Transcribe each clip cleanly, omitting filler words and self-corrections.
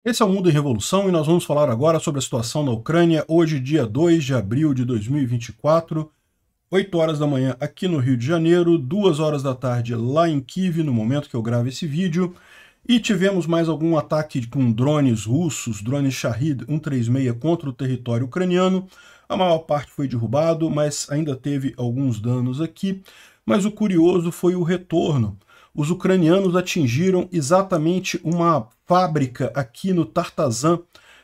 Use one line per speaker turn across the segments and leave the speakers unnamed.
Esse é o Mundo em Revolução e nós vamos falar agora sobre a situação na Ucrânia, hoje, dia 2 de abril de 2024, 8 horas da manhã aqui no Rio de Janeiro, 2 horas da tarde lá em Kiev, no momento que eu gravo esse vídeo, e tivemos mais algum ataque com drones russos, drones Shahed 136 contra o território ucraniano. A maior parte foi derrubado, mas ainda teve alguns danos aqui. Mas o curioso foi o retorno. Os ucranianos atingiram exatamente uma fábrica aqui no Tartazan,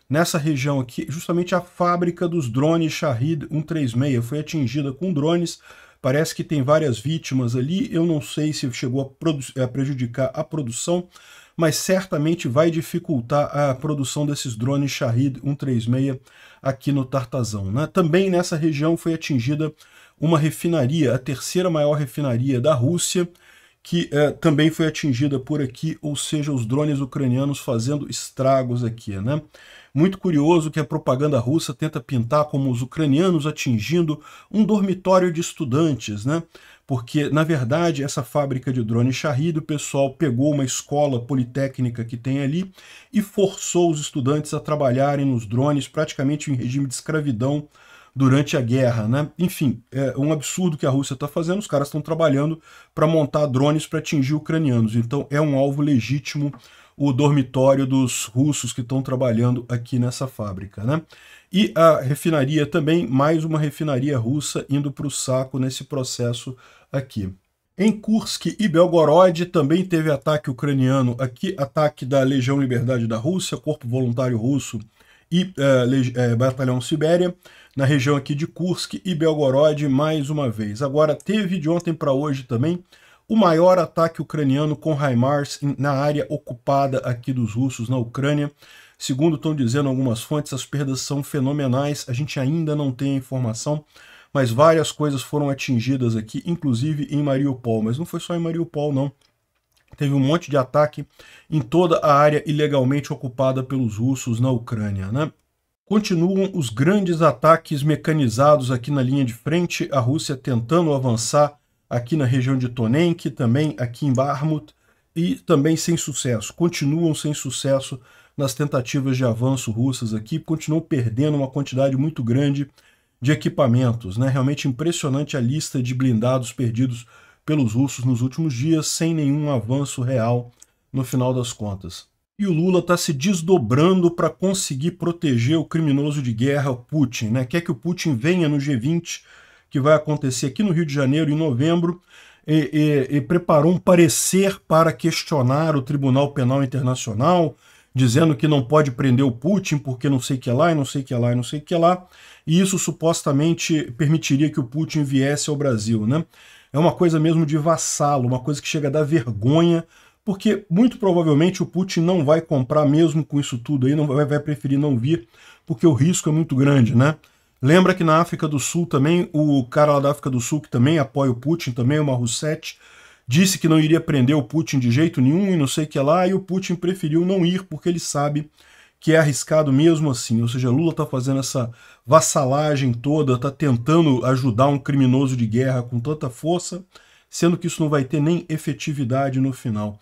nessa região aqui, justamente a fábrica dos drones Shahed 136 foi atingida com drones. Parece que tem várias vítimas ali, eu não sei se chegou a prejudicar a produção, mas certamente vai dificultar a produção desses drones Shahed 136 aqui no Tartazão, né? Também nessa região foi atingida uma refinaria, a terceira maior refinaria da Rússia, que também foi atingida por aqui, ou seja, os drones ucranianos fazendo estragos aqui, né? Muito curioso que a propaganda russa tenta pintar como os ucranianos atingindo um dormitório de estudantes, né? Porque, na verdade, essa fábrica de drone Shahed, o pessoal pegou uma escola politécnica que tem ali e forçou os estudantes a trabalharem nos drones praticamente em regime de escravidão durante a guerra, né? Enfim, é um absurdo que a Rússia está fazendo, os caras estão trabalhando para montar drones para atingir ucranianos, então é um alvo legítimo o dormitório dos russos que estão trabalhando aqui nessa fábrica, né? E a refinaria também, mais uma refinaria russa indo para o saco nesse processo aqui. Em Kursk e Belgorod também teve ataque ucraniano aqui, ataque da Legião Liberdade da Rússia, Corpo Voluntário Russo e Batalhão Sibéria, na região aqui de Kursk e Belgorod mais uma vez. Agora, teve de ontem para hoje também o maior ataque ucraniano com HIMARS na área ocupada aqui dos russos na Ucrânia. Segundo estão dizendo algumas fontes, as perdas são fenomenais, a gente ainda não tem a informação, mas várias coisas foram atingidas aqui, inclusive em Mariupol. Mas não foi só em Mariupol, não. Teve um monte de ataque em toda a área ilegalmente ocupada pelos russos na Ucrânia, né? Continuam os grandes ataques mecanizados aqui na linha de frente, a Rússia tentando avançar aqui na região de Tonenk, também aqui em Bakhmut, e também sem sucesso. Continuam sem sucesso nas tentativas de avanço russas aqui, continuam perdendo uma quantidade muito grande de equipamentos, né? Realmente impressionante a lista de blindados perdidos pelos russos nos últimos dias, sem nenhum avanço real no final das contas. E o Lula está se desdobrando para conseguir proteger o criminoso de guerra, o Putin, né? Quer que o Putin venha no G20, que vai acontecer aqui no Rio de Janeiro em novembro, e preparou um parecer para questionar o Tribunal Penal Internacional, dizendo que não pode prender o Putin porque não sei o que lá, e não sei o que lá, e não sei o que lá, e isso supostamente permitiria que o Putin viesse ao Brasil, né? É uma coisa mesmo de vassalo, uma coisa que chega a dar vergonha, porque muito provavelmente o Putin não vai comprar mesmo com isso tudo aí, não vai preferir não vir, porque o risco é muito grande, né? Lembra que na África do Sul também, o cara lá da África do Sul, que também apoia o Putin, também é uma Rousseff, disse que não iria prender o Putin de jeito nenhum e não sei o que lá, e o Putin preferiu não ir porque ele sabe que é arriscado mesmo assim. Ou seja, Lula está fazendo essa vassalagem toda, está tentando ajudar um criminoso de guerra com tanta força, sendo que isso não vai ter nem efetividade no final.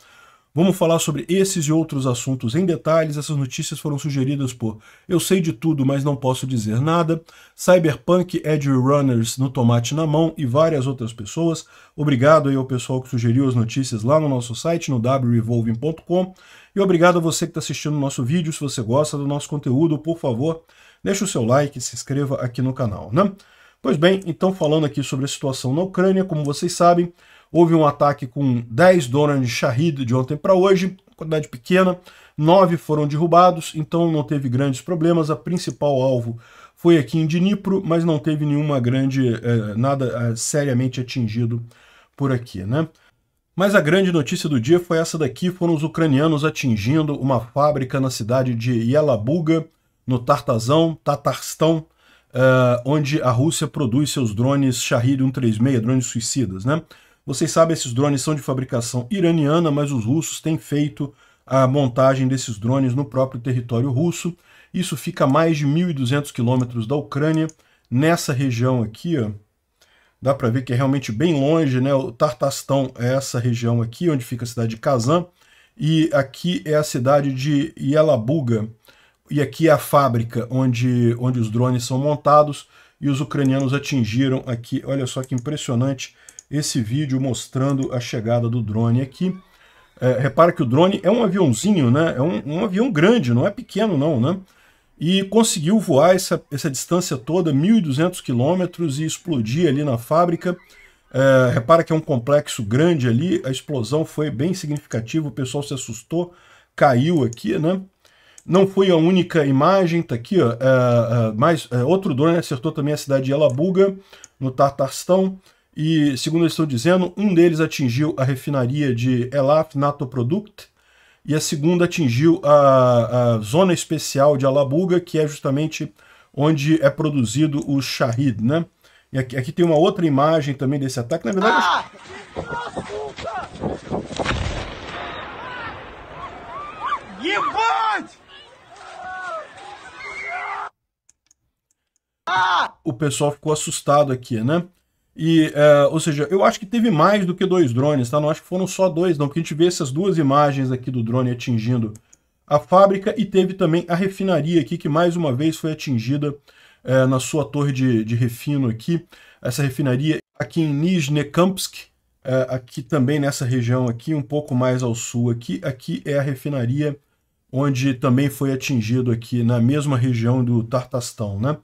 Vamos falar sobre esses e outros assuntos em detalhes. Essas notícias foram sugeridas por Eu Sei de Tudo, mas Não Posso Dizer Nada, Cyberpunk, Edge Runners no Tomate na Mão e várias outras pessoas. Obrigado aí ao pessoal que sugeriu as notícias lá no nosso site, no wrevolving.com. E obrigado a você que está assistindo o nosso vídeo. Se você gosta do nosso conteúdo, por favor, deixe o seu like e se inscreva aqui no canal, né? Pois bem, então falando aqui sobre a situação na Ucrânia, como vocês sabem, houve um ataque com 10 drones Shahed de ontem para hoje, quantidade pequena, 9 foram derrubados, então não teve grandes problemas. A principal alvo foi aqui em Dnipro, mas não teve nenhuma nada seriamente atingido por aqui, né? Mas a grande notícia do dia foi essa daqui, foram os ucranianos atingindo uma fábrica na cidade de Yelabuga, no Tatarstão, onde a Rússia produz seus drones Shahed 136, drones suicidas, né? Vocês sabem, esses drones são de fabricação iraniana, mas os russos têm feito a montagem desses drones no próprio território russo. Isso fica a mais de 1.200 quilômetros da Ucrânia, nessa região aqui, ó. Dá para ver que é realmente bem longe, né? O Tartastão é essa região aqui, onde fica a cidade de Kazan, e aqui é a cidade de Yelabuga, e aqui é a fábrica onde os drones são montados, e os ucranianos atingiram aqui, olha só que impressionante esse vídeo mostrando a chegada do drone aqui. Repara que o drone é um aviãozinho, né? É um avião grande, não é pequeno não, né? E conseguiu voar essa distância toda, 1.200 quilômetros, e explodir ali na fábrica. Repara que é um complexo grande ali, a explosão foi bem significativa, o pessoal se assustou, caiu aqui, né? Não foi a única imagem, tá aqui, ó, outro drone acertou também a cidade de Yelabuga, no Tatarstão, e segundo eles estão dizendo, um deles atingiu a refinaria de Elaf Natoprodukt, e a segunda atingiu a zona especial de Yelabuga, que é justamente onde é produzido o Shahid, né? E aqui tem uma outra imagem também desse ataque, na verdade... O pessoal ficou assustado aqui, né? E, ou seja, eu acho que teve mais do que 2 drones, tá? Não acho que foram só 2, não, porque a gente vê essas 2 imagens aqui do drone atingindo a fábrica, e teve também a refinaria aqui, que mais uma vez foi atingida na sua torre de refino aqui. Essa refinaria aqui em Nizhnekamsk, aqui também nessa região aqui, um pouco mais ao sul aqui é a refinaria onde também foi atingido aqui na mesma região do Tartastão, né?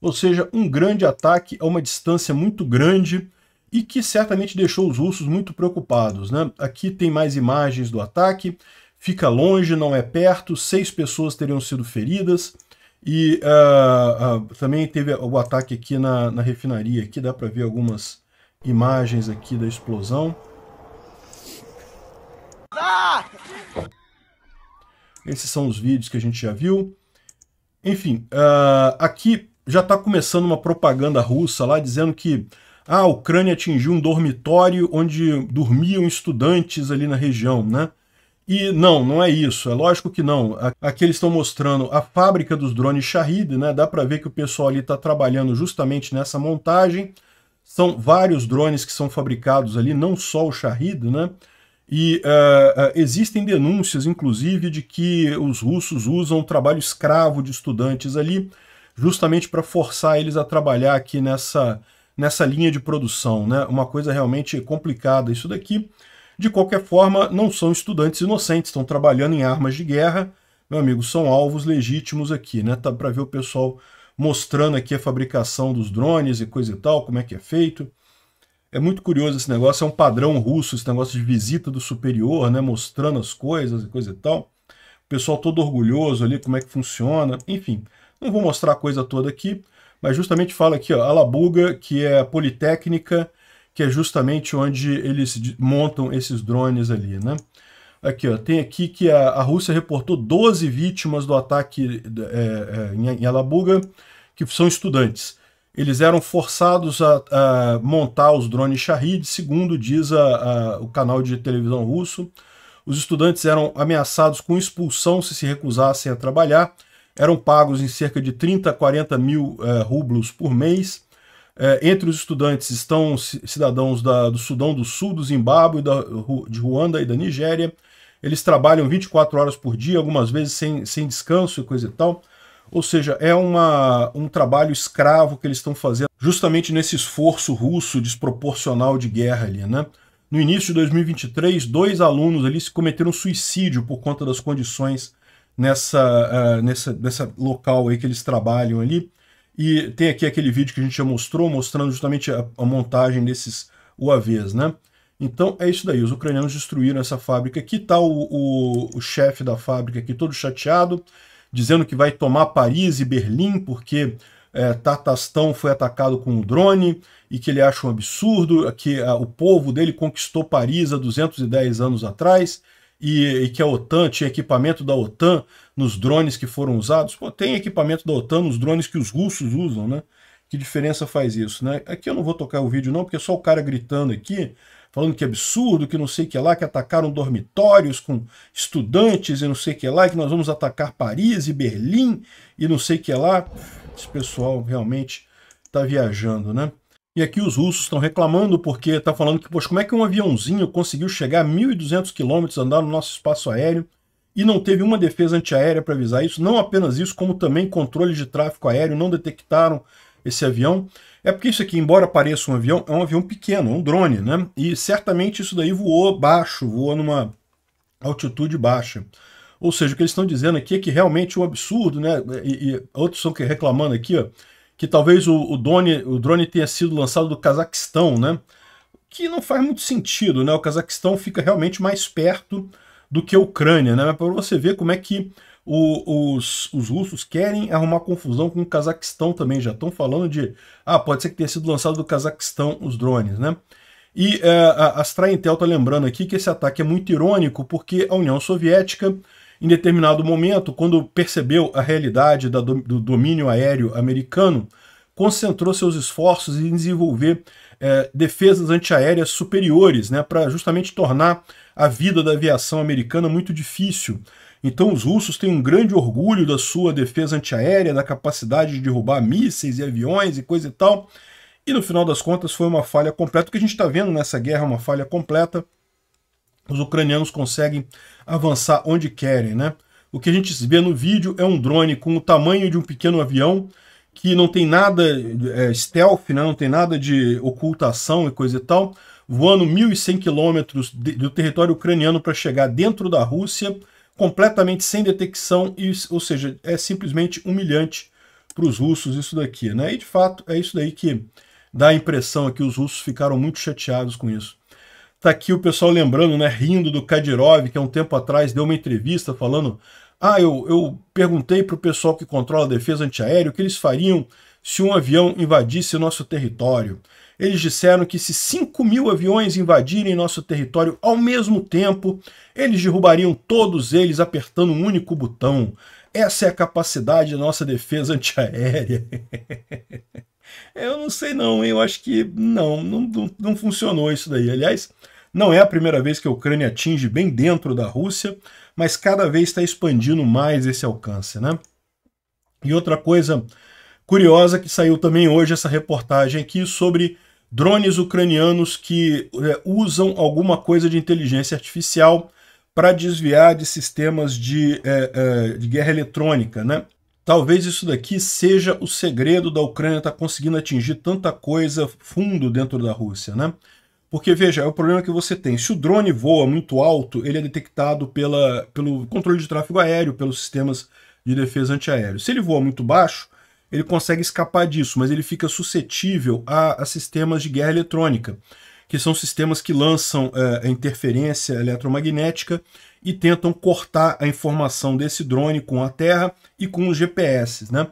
Ou seja, um grande ataque a uma distância muito grande e que certamente deixou os russos muito preocupados, né? Aqui tem mais imagens do ataque, fica longe, não é perto, 6 pessoas teriam sido feridas, e também teve o ataque aqui na refinaria, aqui dá para ver algumas imagens aqui da explosão. Esses são os vídeos que a gente já viu. Enfim, aqui já está começando uma propaganda russa lá dizendo que a Ucrânia atingiu um dormitório onde dormiam estudantes ali na região, né? E não é isso, é lógico que não. Aqui eles estão mostrando a fábrica dos drones Shahid, né? Dá para ver que o pessoal ali está trabalhando justamente nessa montagem. São vários drones que são fabricados ali, não só o Shahid, né? E existem denúncias, inclusive, de que os russos usam trabalho escravo de estudantes ali, justamente para forçar eles a trabalhar aqui nessa linha de produção, né? Uma coisa realmente complicada isso daqui. De qualquer forma, não são estudantes inocentes, estão trabalhando em armas de guerra, meu amigo, são alvos legítimos aqui, né? Tá para ver o pessoal mostrando aqui a fabricação dos drones e coisa e tal, como é que é feito. É muito curioso esse negócio, é um padrão russo, esse negócio de visita do superior, né? Mostrando as coisas e coisa e tal. O pessoal todo orgulhoso ali, como é que funciona, enfim. Não vou mostrar a coisa toda aqui, mas justamente fala aqui, ó, Yelabuga, que é a Politécnica, que é justamente onde eles montam esses drones ali, né? Aqui, ó, tem aqui que a Rússia reportou 12 vítimas do ataque em Yelabuga, que são estudantes. Eles eram forçados a montar os drones Shahid, segundo diz o canal de televisão russo. Os estudantes eram ameaçados com expulsão se recusassem a trabalhar. Eram pagos em cerca de 30 a 40 mil rublos por mês. Entre os estudantes estão cidadãos do Sudão do Sul, do Zimbábue, de Ruanda e da Nigéria. Eles trabalham 24 horas por dia, algumas vezes sem descanso e coisa e tal. Ou seja, é um trabalho escravo que eles estão fazendo justamente nesse esforço russo desproporcional de guerra ali, né? No início de 2023, 2 alunos ali se cometeram suicídio por conta das condições nessa local aí que eles trabalham ali. E tem aqui aquele vídeo que a gente já mostrou, mostrando justamente a montagem desses UAVs, né? Então é isso daí, os ucranianos destruíram essa fábrica. Aqui está o chefe da fábrica aqui todo chateado, dizendo que vai tomar Paris e Berlim, porque Tartastão foi atacado com um drone, e que ele acha um absurdo, que o povo dele conquistou Paris há 210 anos atrás, e que a OTAN tinha equipamento da OTAN nos drones que foram usados. Pô, tem equipamento da OTAN nos drones que os russos usam, né? Que diferença faz isso, né? Aqui eu não vou tocar o vídeo não, porque é só o cara gritando aqui, falando que é absurdo, que não sei o que lá, que atacaram dormitórios com estudantes e não sei o que lá, que nós vamos atacar Paris e Berlim e não sei o que lá. Esse pessoal realmente está viajando, né? E aqui os russos estão reclamando porque está falando que, poxa, como é que um aviãozinho conseguiu chegar a 1.200 quilômetros, andar no nosso espaço aéreo e não teve uma defesa antiaérea para avisar isso? Não apenas isso, como também controle de tráfego aéreo, não detectaram esse avião. É porque isso aqui, embora pareça um avião, é um avião pequeno, é um drone, né? E certamente isso daí voou baixo, voou numa altitude baixa. Ou seja, o que eles estão dizendo aqui é que realmente é um absurdo, né? E outros estão reclamando aqui, ó, que talvez o drone tenha sido lançado do Cazaquistão, né? Que não faz muito sentido, né? O Cazaquistão fica realmente mais perto do que a Ucrânia, né? Para você ver como é que os russos querem arrumar confusão com o Cazaquistão também. Já estão falando de, pode ser que tenha sido lançado do Cazaquistão os drones, né? E a Astra Intel está lembrando aqui que esse ataque é muito irônico porque a União Soviética, em determinado momento, quando percebeu a realidade do domínio aéreo americano, concentrou seus esforços em desenvolver defesas antiaéreas superiores, né, para justamente tornar a vida da aviação americana muito difícil. Então os russos têm um grande orgulho da sua defesa antiaérea, da capacidade de derrubar mísseis e aviões e coisa e tal. E no final das contas foi uma falha completa. O que a gente está vendo nessa guerra é uma falha completa. Os ucranianos conseguem avançar onde querem, né? O que a gente vê no vídeo é um drone com o tamanho de um pequeno avião, que não tem nada stealth, né? Não tem nada de ocultação e coisa e tal, voando 1.100 quilômetros do território ucraniano para chegar dentro da Rússia, completamente sem detecção, ou seja, é simplesmente humilhante para os russos isso daqui, né? E de fato é isso daí que dá a impressão que os russos ficaram muito chateados com isso. Tá aqui o pessoal lembrando, né, rindo do Kadyrov, que há um tempo atrás deu uma entrevista falando: eu perguntei para o pessoal que controla a defesa antiaérea o que eles fariam se um avião invadisse nosso território. Eles disseram que se 5.000 aviões invadirem nosso território ao mesmo tempo, eles derrubariam todos eles apertando um único botão. Essa é a capacidade da nossa defesa antiaérea. Eu não sei não, eu acho que não funcionou isso daí. Aliás, não é a primeira vez que a Ucrânia atinge bem dentro da Rússia, mas cada vez está expandindo mais esse alcance, né? E outra coisa curiosa que saiu também hoje, essa reportagem aqui sobre drones ucranianos que usam alguma coisa de inteligência artificial para desviar de sistemas de guerra eletrônica, né? Talvez isso daqui seja o segredo da Ucrânia estar conseguindo atingir tanta coisa fundo dentro da Rússia, né? Porque, veja, é o problema que você tem. Se o drone voa muito alto, ele é detectado pelo controle de tráfego aéreo, pelos sistemas de defesa antiaéreo. Se ele voa muito baixo, ele consegue escapar disso, mas ele fica suscetível a sistemas de guerra eletrônica, que são sistemas que lançam interferência eletromagnética e tentam cortar a informação desse drone com a Terra e com os GPS, né?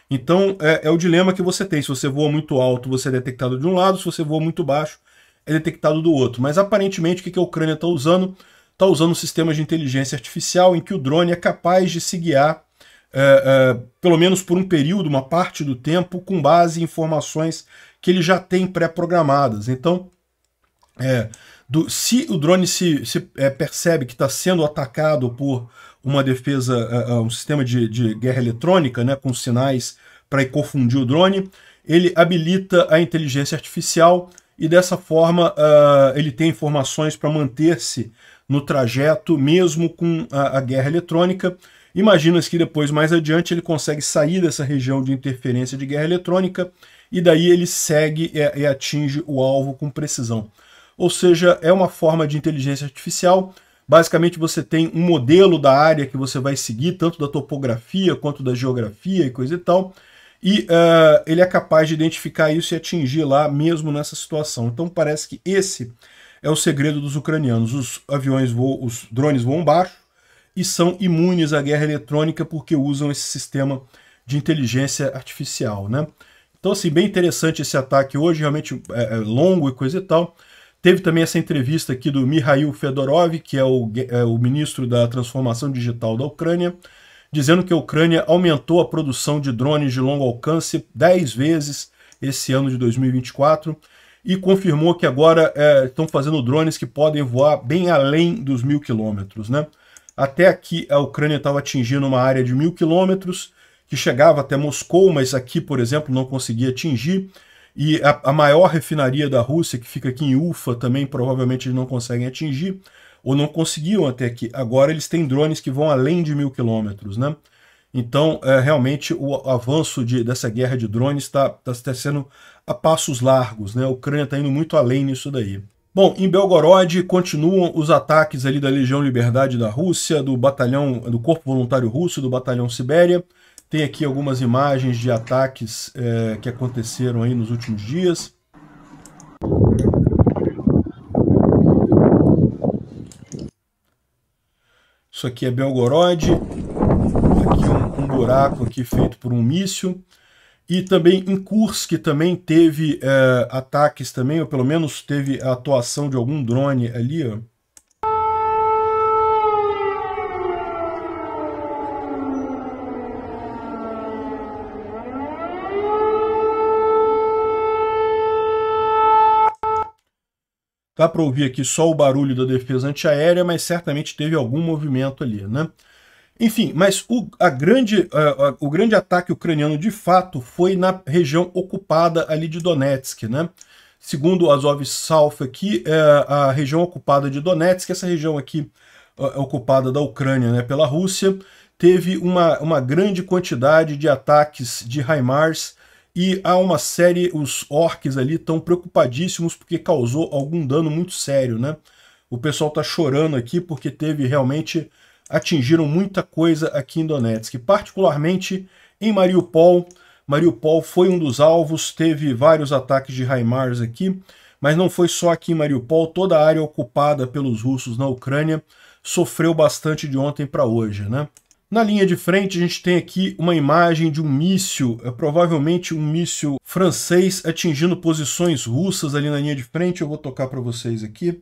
Então, é o dilema que você tem. Se você voa muito alto, você é detectado de um lado, se você voa muito baixo, é detectado do outro. Mas, aparentemente, o que a Ucrânia está usando? Está usando um sistema de inteligência artificial em que o drone é capaz de se guiar, pelo menos por um período, uma parte do tempo, com base em informações que ele já tem pré-programadas. Então, se o drone se percebe que está sendo atacado por uma defesa, um sistema de guerra eletrônica, né, com sinais para confundir o drone, ele habilita a inteligência artificial e dessa forma ele tem informações para manter-se no trajeto, mesmo com a guerra eletrônica. Imagina-se que depois, mais adiante, ele consegue sair dessa região de interferência de guerra eletrônica e daí ele segue e atinge o alvo com precisão. Ou seja, é uma forma de inteligência artificial. Basicamente você tem um modelo da área que você vai seguir, tanto da topografia quanto da geografia e coisa e tal, e ele é capaz de identificar isso e atingir lá mesmo nessa situação. Então parece que esse é o segredo dos ucranianos. Os drones voam baixo e são imunes à guerra eletrônica porque usam esse sistema de inteligência artificial, né? Então, assim, bem interessante esse ataque hoje, realmente é longo e coisa e tal. Teve também essa entrevista aqui do Mikhail Fedorov, que é o ministro da Transformação Digital da Ucrânia, dizendo que a Ucrânia aumentou a produção de drones de longo alcance 10 vezes esse ano de 2024 e confirmou que agora estão fazendo drones que podem voar bem além dos 1.000 quilômetros, né? Até aqui a Ucrânia estava atingindo uma área de 1.000 quilômetros, que chegava até Moscou, mas aqui, por exemplo, não conseguia atingir. E a maior refinaria da Rússia, que fica aqui em Ufa, também provavelmente eles não conseguem atingir, ou não conseguiam até aqui. Agora eles têm drones que vão além de 1.000 quilômetros, né? Então, realmente, o avanço dessa guerra de drones está sendo a passos largos, né? A Ucrânia está indo muito além nisso daí. Bom, em Belgorod continuam os ataques ali da Legião Liberdade da Rússia, do Corpo Voluntário Russo, do Batalhão Sibéria. Tem aqui algumas imagens de ataques que aconteceram aí nos últimos dias. Isso aqui é Belgorod. Aqui um buraco aqui feito por um míssil. E também em Kursk também teve ataques também, ou pelo menos teve a atuação de algum drone ali, ó. Dá para ouvir aqui só o barulho da defesa antiaérea, mas certamente teve algum movimento ali, né? Enfim, mas o grande ataque ucraniano de fato foi na região ocupada ali de Donetsk, né? Segundo Azov South aqui, a região ocupada de Donetsk, essa região aqui ocupada da Ucrânia, né, pela Rússia, teve uma grande quantidade de ataques de HIMARS e há uma série, os orcs ali estão preocupadíssimos porque causou algum dano muito sério, né? O pessoal está chorando aqui porque teve realmente... atingiram muita coisa aqui em Donetsk, particularmente em Mariupol. Mariupol foi um dos alvos, teve vários ataques de HIMARS aqui, mas não foi só aqui em Mariupol, toda a área ocupada pelos russos na Ucrânia sofreu bastante de ontem para hoje, né? Na linha de frente a gente tem aqui uma imagem de um míssil, provavelmente um míssil francês atingindo posições russas ali na linha de frente. Eu vou tocar para vocês aqui.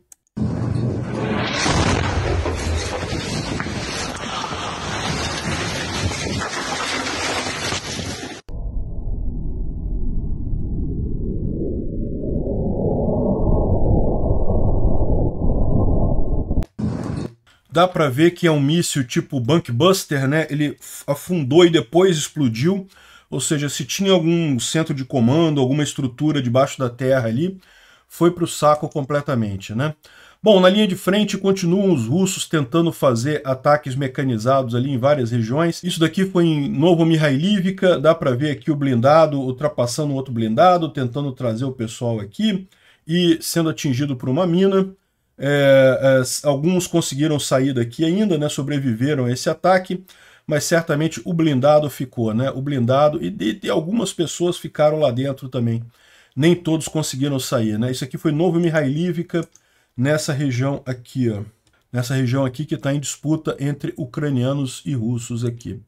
Dá para ver que é um míssil tipo Bunkbuster, né? Ele afundou e depois explodiu. Ou seja, se tinha algum centro de comando, alguma estrutura debaixo da terra ali, foi para o saco completamente, né? Bom, na linha de frente continuam os russos tentando fazer ataques mecanizados ali em várias regiões. Isso daqui foi em Novomihailivka, dá para ver aqui o blindado ultrapassando outro blindado, tentando trazer o pessoal aqui e sendo atingido por uma mina. Alguns conseguiram sair daqui ainda, né, sobreviveram a esse ataque, mas certamente o blindado ficou, né, o blindado, e algumas pessoas ficaram lá dentro também, nem todos conseguiram sair, né. Isso aqui foi Novomihailivka, nessa região aqui, ó, nessa região aqui que está em disputa entre ucranianos e russos aqui.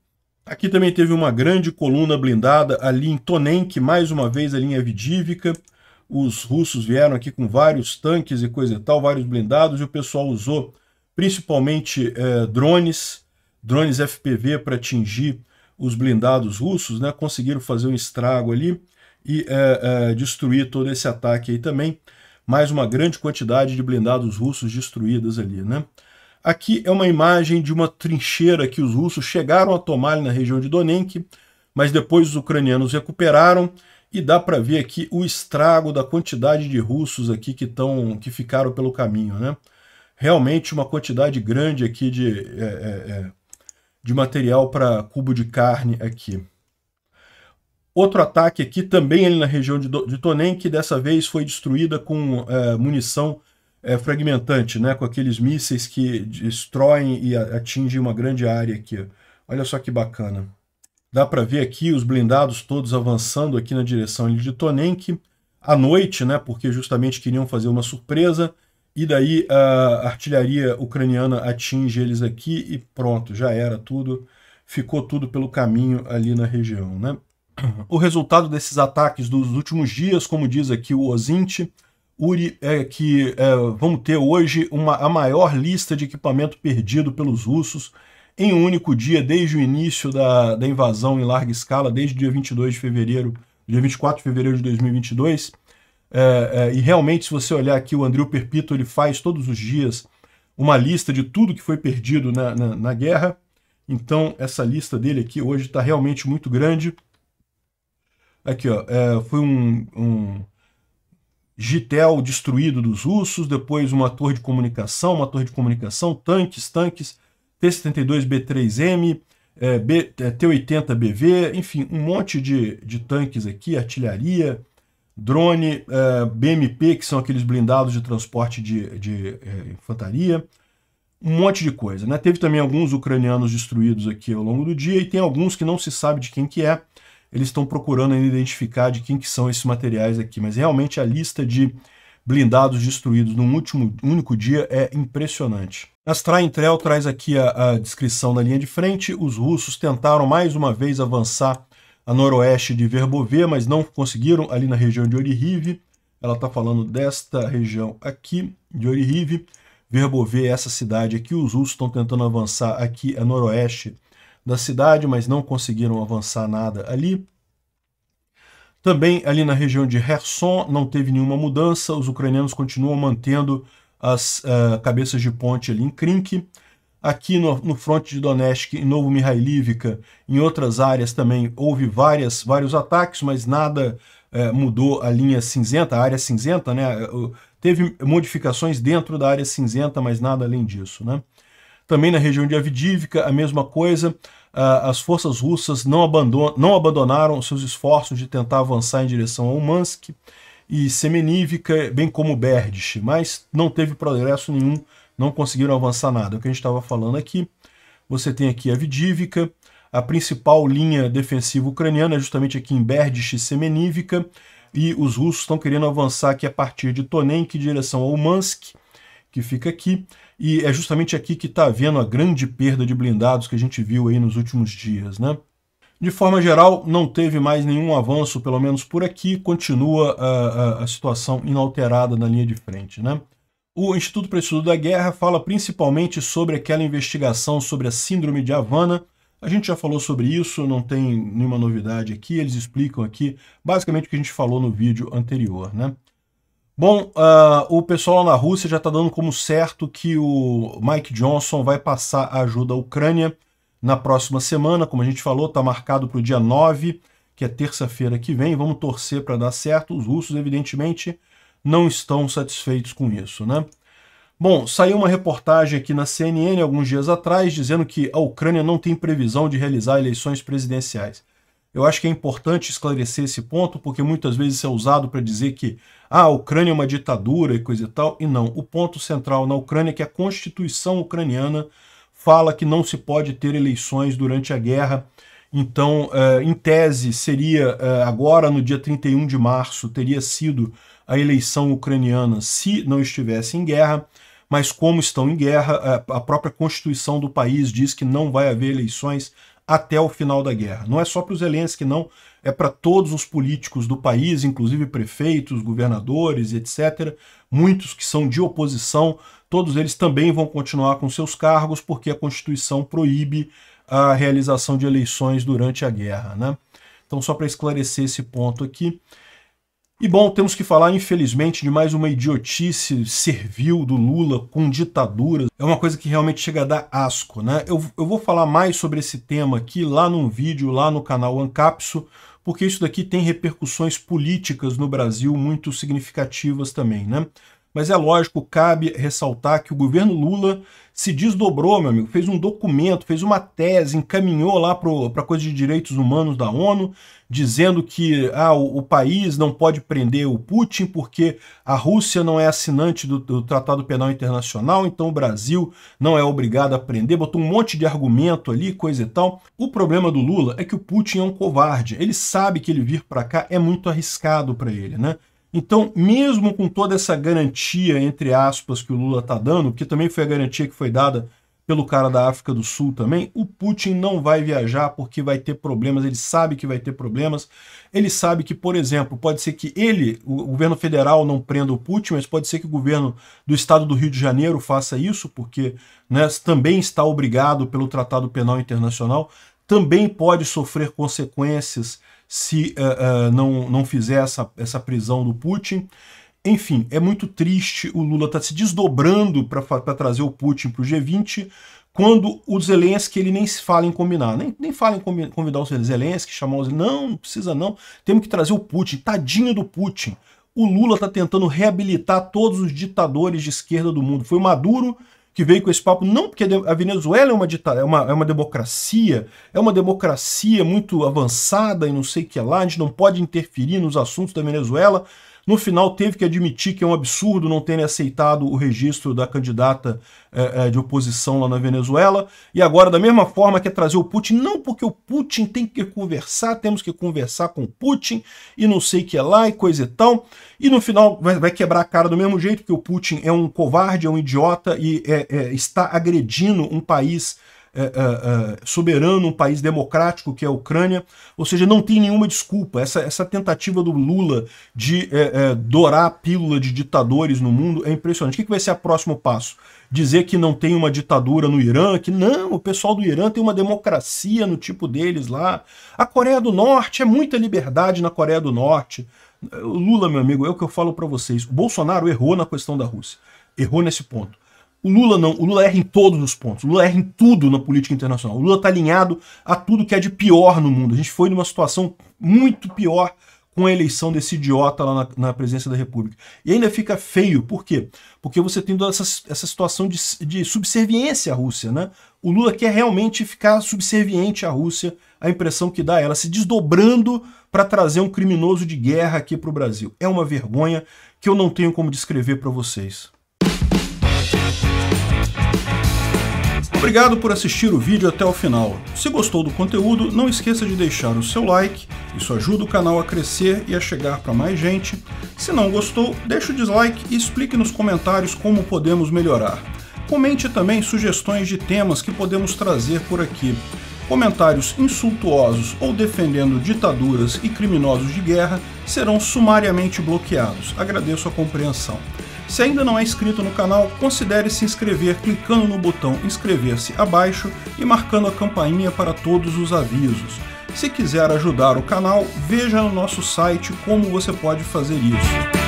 Aqui também teve uma grande coluna blindada ali em Tonenk, mais uma vez ali em Avdiivka. Os russos vieram aqui com vários tanques e coisa e tal, vários blindados, e o pessoal usou principalmente drones FPV para atingir os blindados russos, né? Conseguiram fazer um estrago ali e destruir todo esse ataque aí também. Mais uma grande quantidade de blindados russos destruídas ali, né? Aqui é uma imagem de uma trincheira que os russos chegaram a tomar ali na região de Donenk, mas depois os ucranianos recuperaram. E dá para ver aqui o estrago da quantidade de russos aqui que ficaram pelo caminho, né? Realmente uma quantidade grande aqui de material para cubo de carne aqui. Outro ataque aqui também ali na região de Tonenk, dessa vez foi destruída com munição fragmentante, né? Com aqueles mísseis que destroem e atingem uma grande área aqui. Olha só que bacana. Dá para ver aqui os blindados todos avançando aqui na direção de Tonenk, à noite, né, porque justamente queriam fazer uma surpresa, e daí a artilharia ucraniana atinge eles aqui e pronto, já era tudo, ficou tudo pelo caminho ali na região, né. O resultado desses ataques dos últimos dias, como diz aqui o Ozint, Uri, é que vamos ter hoje a maior lista de equipamento perdido pelos russos em um único dia, desde o início da invasão em larga escala, desde o dia 22 de fevereiro, dia 24 de fevereiro de 2022. E realmente, se você olhar aqui, o Andriy Perpito, ele faz todos os dias uma lista de tudo que foi perdido na guerra. Então, essa lista dele aqui hoje está realmente muito grande. Aqui, ó, foi um Gitel destruído dos russos, depois uma torre de comunicação, tanques, T-72B3M, T-80BV, enfim, um monte de tanques aqui, artilharia, drone, BMP, que são aqueles blindados de transporte de infantaria, um monte de coisa, né? Teve também alguns ucranianos destruídos aqui ao longo do dia, e tem alguns que não se sabe de quem que é. Eles estão procurando ainda identificar de quem que são esses materiais aqui, mas realmente a lista de blindados destruídos num único dia é impressionante. A Straintrel traz aqui a descrição da linha de frente. Os russos tentaram mais uma vez avançar a noroeste de Verbove, mas não conseguiram ali na região de Oryhiv. Ela está falando desta região aqui de Oryhiv. Verbove é essa cidade aqui. Os russos estão tentando avançar aqui a noroeste da cidade, mas não conseguiram avançar nada ali. Também ali na região de Kherson não teve nenhuma mudança. Os ucranianos continuam mantendo as cabeças de ponte ali em Krink. Aqui no fronte de Donetsk, em Novo Mihailivka, em outras áreas também houve vários ataques, mas nada mudou a linha cinzenta, a área cinzenta, né? Teve modificações dentro da área cinzenta, mas nada além disso, né? Também na região de Avdiivka, a mesma coisa. As forças russas não abandonaram seus esforços de tentar avançar em direção ao Umansk e Semenivka, bem como Berdych, mas não teve progresso nenhum, não conseguiram avançar nada. É o que a gente estava falando aqui. Você tem aqui Avdiivka, a principal linha defensiva ucraniana é justamente aqui em Berdych e Semenivka, e os russos estão querendo avançar aqui a partir de Tonenk em direção ao Umansk, que fica aqui, e é justamente aqui que está havendo a grande perda de blindados que a gente viu aí nos últimos dias, né? De forma geral, não teve mais nenhum avanço, pelo menos por aqui, continua a situação inalterada na linha de frente, né? O Instituto para o Estudo da Guerra fala principalmente sobre aquela investigação sobre a Síndrome de Havana. A gente já falou sobre isso, não tem nenhuma novidade aqui, eles explicam aqui basicamente o que a gente falou no vídeo anterior, né? Bom, o pessoal lá na Rússia já está dando como certo que o Mike Johnson vai passar a ajuda à Ucrânia na próxima semana, como a gente falou, está marcado para o dia 9, que é terça-feira que vem, vamos torcer para dar certo. Os russos, evidentemente, não estão satisfeitos com isso, né? Bom, saiu uma reportagem aqui na CNN alguns dias atrás, dizendo que a Ucrânia não tem previsão de realizar eleições presidenciais. Eu acho que é importante esclarecer esse ponto, porque muitas vezes isso é usado para dizer que a Ucrânia é uma ditadura e coisa e tal, e não. O ponto central na Ucrânia é que a Constituição ucraniana fala que não se pode ter eleições durante a guerra. Então, em tese, seria agora, no dia 31 de março, teria sido a eleição ucraniana se não estivesse em guerra, mas como estão em guerra, a própria Constituição do país diz que não vai haver eleições até o final da guerra. Não é só para os Zelensky, não, é para todos os políticos do país, inclusive prefeitos, governadores, etc. Muitos que são de oposição, todos eles também vão continuar com seus cargos, porque a Constituição proíbe a realização de eleições durante a guerra, né? Então, só para esclarecer esse ponto aqui. E bom, temos que falar, infelizmente, de mais uma idiotice servil do Lula com ditaduras. É uma coisa que realmente chega a dar asco, né? Eu vou falar mais sobre esse tema aqui lá num vídeo, lá no canal Ancapso, porque isso daqui tem repercussões políticas no Brasil muito significativas também, né? Mas é lógico, cabe ressaltar que o governo Lula se desdobrou, meu amigo, fez um documento, fez uma tese, encaminhou lá para a coisa de direitos humanos da ONU, dizendo que o país não pode prender o Putin porque a Rússia não é assinante do Tratado Penal Internacional, então o Brasil não é obrigado a prender, botou um monte de argumento ali, coisa e tal. O problema do Lula é que o Putin é um covarde, ele sabe que ele vir para cá é muito arriscado para ele, né? Então, mesmo com toda essa garantia, entre aspas, que o Lula está dando, que também foi a garantia que foi dada pelo cara da África do Sul também, o Putin não vai viajar porque vai ter problemas, ele sabe que vai ter problemas, ele sabe que, por exemplo, pode ser que o governo federal não prenda o Putin, mas pode ser que o governo do estado do Rio de Janeiro faça isso, porque, né, também está obrigado pelo Tratado Penal Internacional, também pode sofrer consequências se não fizer essa prisão do Putin. Enfim, é muito triste, o Lula está se desdobrando para trazer o Putin para o G20, quando o Zelensky ele nem se fala em combinar, nem fala em convidar o Zelensky, chamar o Zelensky, não precisa não, temos que trazer o Putin, tadinho do Putin. O Lula está tentando reabilitar todos os ditadores de esquerda do mundo. Foi o Maduro que veio com esse papo, não porque a Venezuela é uma democracia muito avançada e não sei o que lá, a gente não pode interferir nos assuntos da Venezuela. No final teve que admitir que é um absurdo não terem aceitado o registro da candidata de oposição lá na Venezuela, e agora da mesma forma quer trazer o Putin, não porque o Putin tem que conversar, temos que conversar com o Putin, e não sei o que é lá, e coisa e tal, e no final vai quebrar a cara do mesmo jeito, porque o Putin é um covarde, é um idiota, e está agredindo um país soberano, um país democrático que é a Ucrânia, ou seja, não tem nenhuma desculpa. Essa tentativa do Lula de dourar a pílula de ditadores no mundo é impressionante. O que vai ser o próximo passo? Dizer que não tem uma ditadura no Irã, que não, o pessoal do Irã tem uma democracia no tipo deles lá. A Coreia do Norte, é muita liberdade na Coreia do Norte. O Lula, meu amigo, é o que eu falo para vocês. O Bolsonaro errou na questão da Rússia. Errou nesse ponto. O Lula não, o Lula erra em todos os pontos, o Lula erra em tudo na política internacional. O Lula está alinhado a tudo que é de pior no mundo. A gente foi numa situação muito pior com a eleição desse idiota lá na presidência da República. E ainda fica feio, por quê? Porque você tem toda essa situação de subserviência à Rússia, né? O Lula quer realmente ficar subserviente à Rússia, a impressão que dá ela, se desdobrando para trazer um criminoso de guerra aqui para o Brasil. É uma vergonha que eu não tenho como descrever para vocês. Obrigado por assistir o vídeo até o final. Se gostou do conteúdo, não esqueça de deixar o seu like, isso ajuda o canal a crescer e a chegar para mais gente. Se não gostou, deixe o dislike e explique nos comentários como podemos melhorar. Comente também sugestões de temas que podemos trazer por aqui. Comentários insultuosos ou defendendo ditaduras e criminosos de guerra serão sumariamente bloqueados. Agradeço a compreensão. Se ainda não é inscrito no canal, considere se inscrever clicando no botão inscrever-se abaixo e marcando a campainha para todos os avisos. Se quiser ajudar o canal, veja no nosso site como você pode fazer isso.